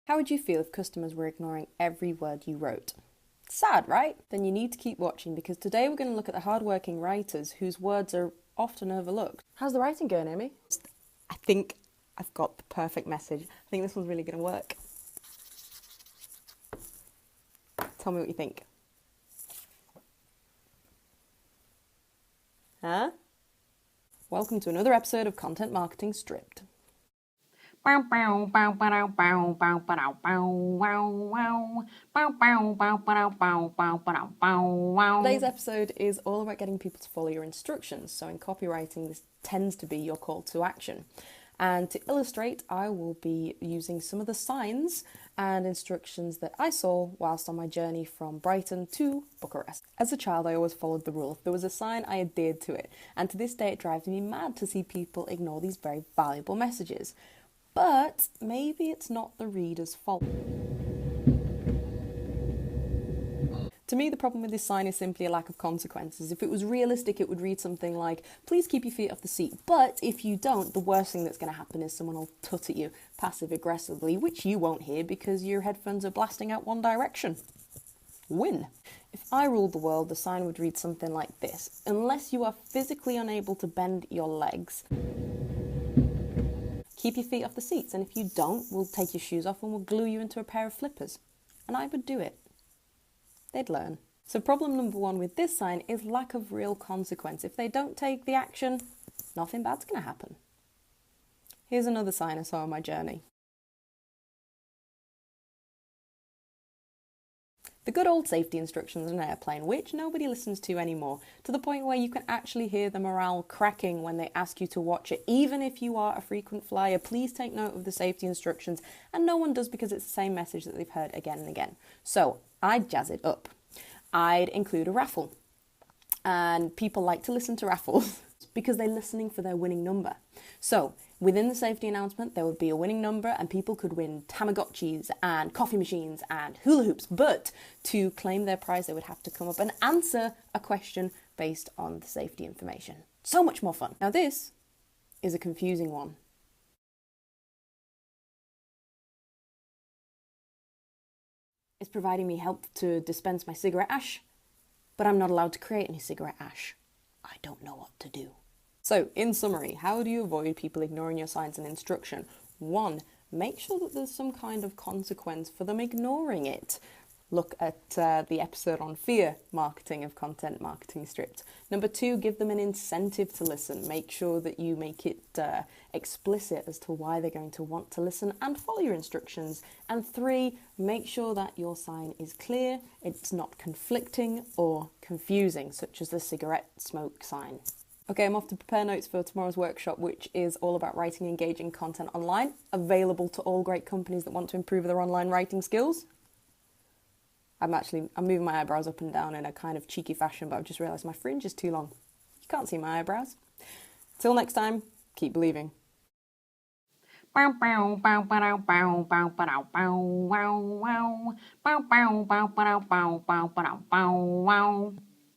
How would you feel if customers were ignoring every word you wrote? Sad, right? Then you need to keep watching because today we're going to look at the hard-working writers whose words are often overlooked. How's the writing going, Amy? I think I've got the perfect message. I think this one's really going to work. Tell me what you think. Huh? Welcome to another episode of Content Marketing Stripped. Today's episode is all about getting people to follow your instructions. So in copywriting, this tends to be your call to action. And to illustrate, I will be using some of the signs and instructions that I saw whilst on my journey from Brighton to Bucharest. As a child, I always followed the rule. If there was a sign, I adhered to it. And to this day, it drives me mad to see people ignore these very valuable messages. But maybe it's not the reader's fault. To me, the problem with this sign is simply a lack of consequences. If it was realistic, it would read something like, please keep your feet off the seat. But if you don't, the worst thing that's going to happen is someone will tut at you passive-aggressively, which you won't hear because your headphones are blasting out one direction. Win. If I ruled the world, the sign would read something like this. Unless you are physically unable to bend your legs, keep your feet off the seats, and if you don't, we'll take your shoes off and we'll glue you into a pair of flippers. And I would do it. They'd learn. So problem number one with this sign is lack of real consequence. If they don't take the action, nothing bad's going to happen. Here's another sign I saw on my journey. The good old safety instructions on an airplane, which nobody listens to anymore, to the point where you can actually hear the morale cracking when they ask you to watch it. Even if you are a frequent flyer, please take note of the safety instructions, and no one does because it's the same message that they've heard again and again. So I'd jazz it up. I'd include a raffle, and people like to listen to raffles because they're listening for their winning number. So within the safety announcement, there would be a winning number and people could win Tamagotchis and coffee machines and hula hoops. But to claim their prize, they would have to come up and answer a question based on the safety information. So much more fun. Now this is a confusing one. It's providing me help to dispense my cigarette ash, but I'm not allowed to create any cigarette ash. I don't know what to do. So, in summary, how do you avoid people ignoring your signs and instruction? 1, make sure that there's some kind of consequence for them ignoring it. Look at the episode on fear marketing of Content Marketing Stripped. Number 2, give them an incentive to listen. Make sure that you make it explicit as to why they're going to want to listen and follow your instructions. And 3, make sure that your sign is clear, it's not conflicting or confusing, such as the cigarette smoke sign. Okay, I'm off to prepare notes for tomorrow's workshop, which is all about writing engaging content online, available to all great companies that want to improve their online writing skills. I'm moving my eyebrows up and down in a kind of cheeky fashion, but I've just realised my fringe is too long. You can't see my eyebrows. Till next time, keep believing.